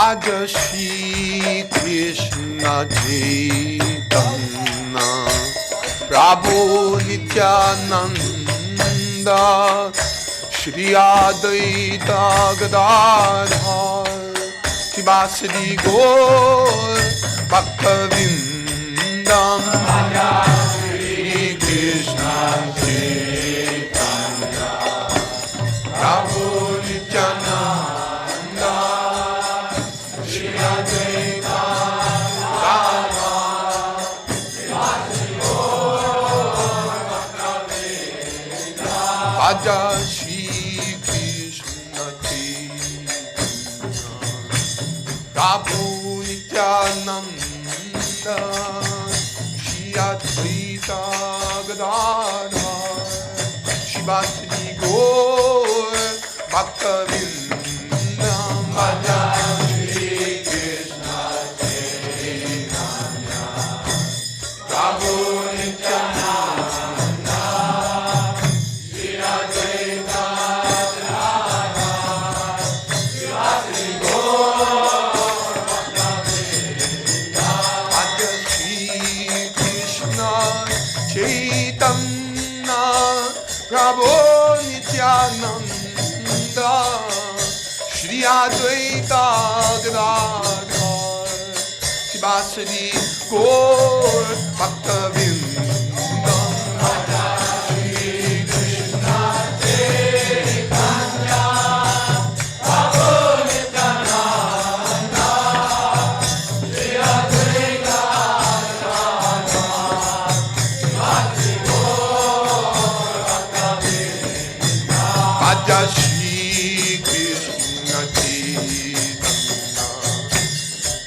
आज श्री कृष्ण चैतन्य प्रभु नित्यानंद श्री अद्वैत गदाधर शिवासदि गौर भक्तवृंदम श्री कृष्ण चैतन्य प्रभु नित्यानंद श्री अद्वैत गदाधर श्री कृष्ण चैतन्य प्रभु नित्यानंद श्री अद्वैत गदाधर शिवासदि गौर भक्तवृंदम श्री कृष्ण चैतन्य प्रभु नित्यानंद श्री अद्वैत चैतन्य प्रभु नित्यानंद श्री अद्वैत गदाधर शिवासदि गौर भक्तवृंदम श्री कृष्ण चैतन्य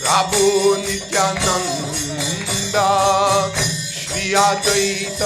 प्रभु नित्यानंद श्री अद्वैत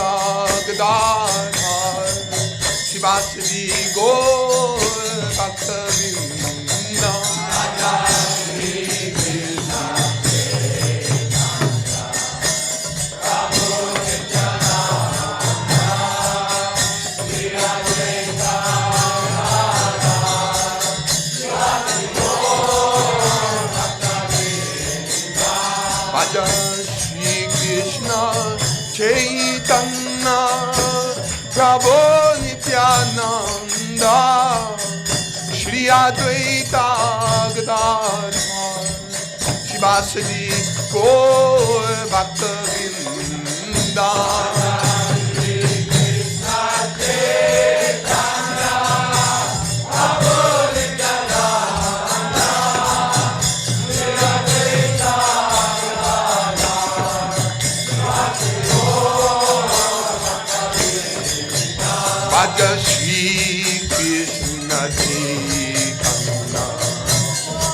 श्री कृष्ण चैतन्य प्रभु नित्यानंद श्री अद्वैत गदाधर शिवासदि गौर भक्तवृंदम श्री कृष्ण श्री कृष्ण चैतन्य प्रभु नित्यानंद श्री अद्वैत गदाधर शिवासदि गौर भक्तवृंदम श्री कृष्ण चैतन्य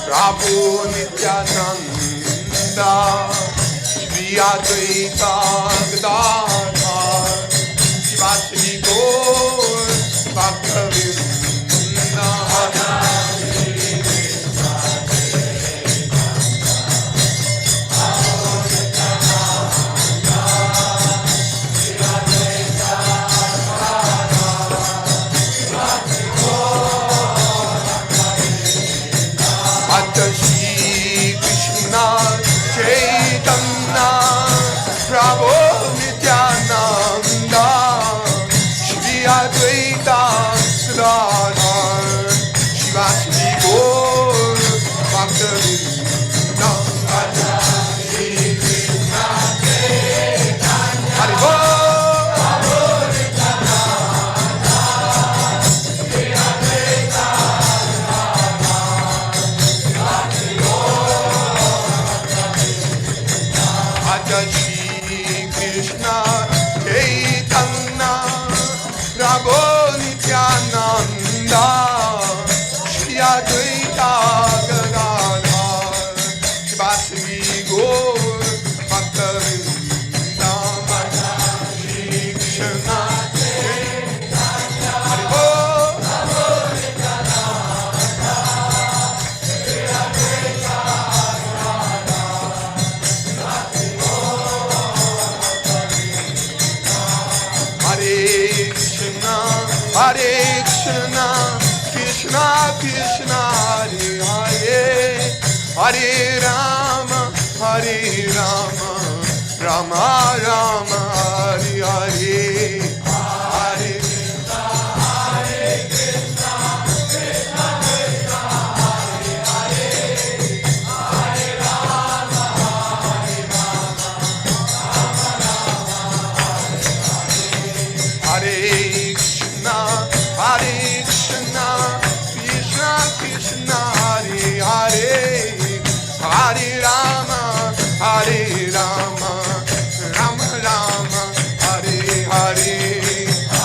प्रभु नित्यानंद श्री अद्वैत गदाधर शिवासदि गौर भक्तवृंदम श्री कृष्ण चैतन्य प्रभु नित्यानंद श्री अद्वैत गदाधर शिवासदि गौर भक्तवृंदम श्री कृष्ण चैतन्य हरि बोल Hare Rama, Hare Rama, Rama Rama, Hare Hare, Hare Krishna, Hare Krishna, Krishna Krishna, Hare Hare, Hare Rama, Hare Rama, Rama Rama, Hare Krishna, Hare Krishna, Krishna Krishna, Hare Hare, Hare Rama, Hare Rama, Rama Rama, Hare Hare,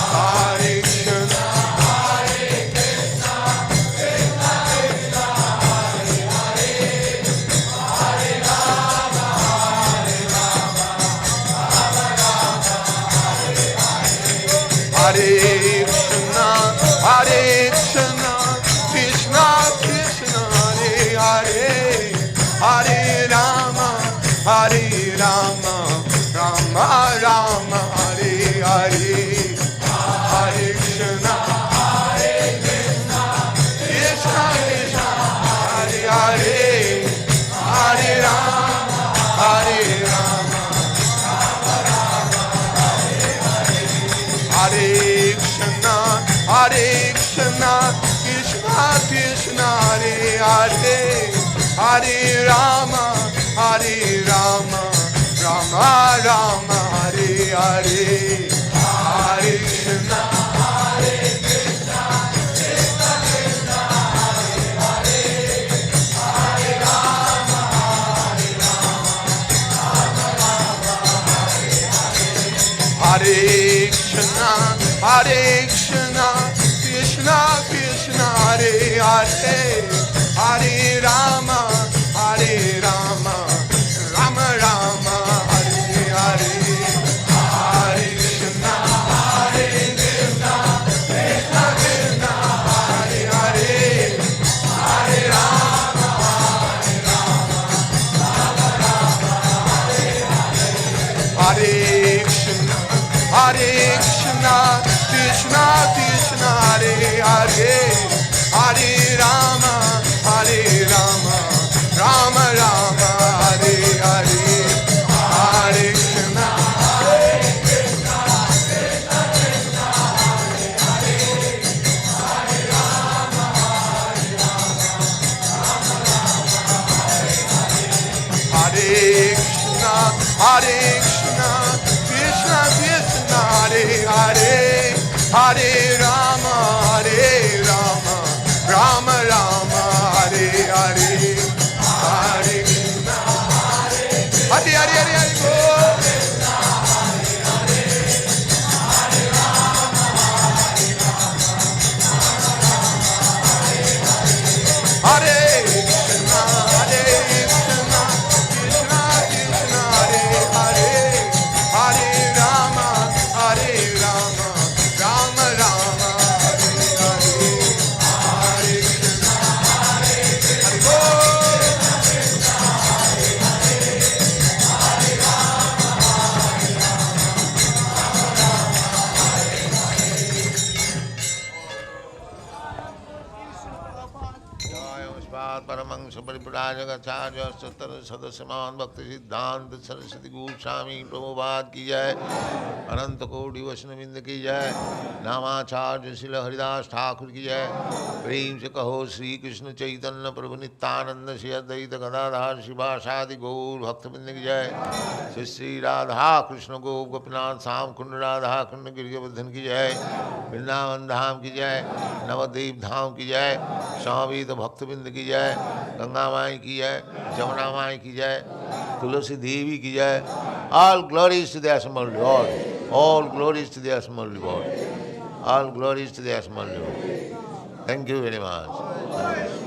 Hare Krishna, Hare Krishna, Krishna Krishna, Hare Hare, Hare Rama, Hare Rama, Rama Rama, Hare Hare, Hare Krishna, Hare Krishna, Krishna Krishna, Hare Hare, Hare Rama, Hare Rama, Rama Rama, Hare Hare, Hare Krishna, Hare Krishna, Krishna Krishna, Hare Hare, Hare Rama, Hare Rama, Hare Krishna, Hare Krishna, Krishna Krishna, Hare Hare, Hare Rama, Hare Rama, Rama Rama, Hare Hare, Hare Krishna, Hare Krishna, Krishna Krishna, Hare Hare, Hare Rama, Hare Rama, Rama Rama, Hare Hare, Hare Krishna, Hare Krishna, Krishna Krishna, Hare Hare, Hare Rama, Hare Rama, Rama Rama, Hare Hare, Hare Krishna, Hare Krishna, Krishna Krishna, Hare Hare, Hare Rama, Hare Rama, Rama Rama, Hare Hare, Hare Krishna, Hare Krishna, Krishna Krishna, Hare Hare, Hare Rama, Hare Rama, Rama Rama, Hare Hare, Hare Krishna, Hare Krishna, Krishna Krishna, Hare Hare, Hare Rama, Hare Rama, Rama Rama, Hare Hare, Hare Krishna, Hare Krishna, Krishna Krishna, Hare Hare, Hare Rama, Hare Rama, Rama Rama, Hare Hare, Hare Krishna, Hare Hare, Hare Hare, Hare Krishna, Hare Krishna, Krishna Krishna, Hare Hare, Hare Rama, Hare Rama, Rama Rama, Hare Hare, Hare Krishna, Hare Krishna, परमंश परिप्राजकाचार्य सतर सदस्यमान भक्ति सिद्धांत सरस्वती गोस्वामी प्रभुपाद की जय, अनंत कोटि वैष्णववृंद की जय, नामाचार्य श्रील हरिदास ठाकुर की जय। प्रेम से कहो श्री कृष्ण चैतन्य प्रभु नित्यानंद श्री अद्वैत गदाधर शिवासादि गौर भक्तवृंद की जय। श्री श्री राधा कृष्ण गोप गोपीनाथ श्याम कुंड राधा कुंड गिरिवर्धन की जय, वृंदावन धाम की जय, नवद्वीप धाम की जय, स्वामी भक्तवृंद की जय, गंगा माई की जय, जमुना माई की जय, तुलसी देवी की जय। All glories to the Assembled Lord. All glories to the Assembled Lord. All glories to the Assembled Lord. Thank you very much.